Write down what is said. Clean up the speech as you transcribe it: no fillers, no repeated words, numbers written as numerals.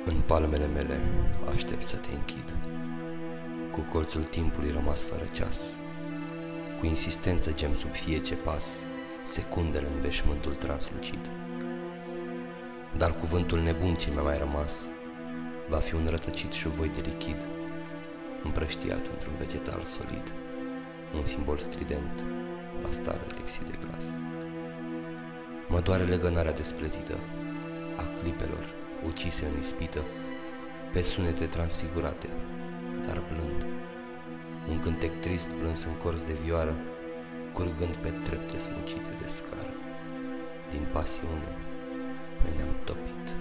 În palmele mele aștept să te închid, cu colțul timpului rămas fără ceas. Cu insistență gem sub fiece pas, secundele în veșmântul translucid. Dar cuvântul nebun ce mi-a mai rămas va fi un rătăcit șuvoi de lichid, împrăștiat într-un vegetal solid, un simbol strident la stare lipsit de glas. Mă doare legănarea desplătită a clipelor ucise în ispită, pe sunete transfigurate, dar blând. Un cântec trist plâns în corzi de vioară, curgând pe trepte smucite de scară. Din pasiune, ne-am topit.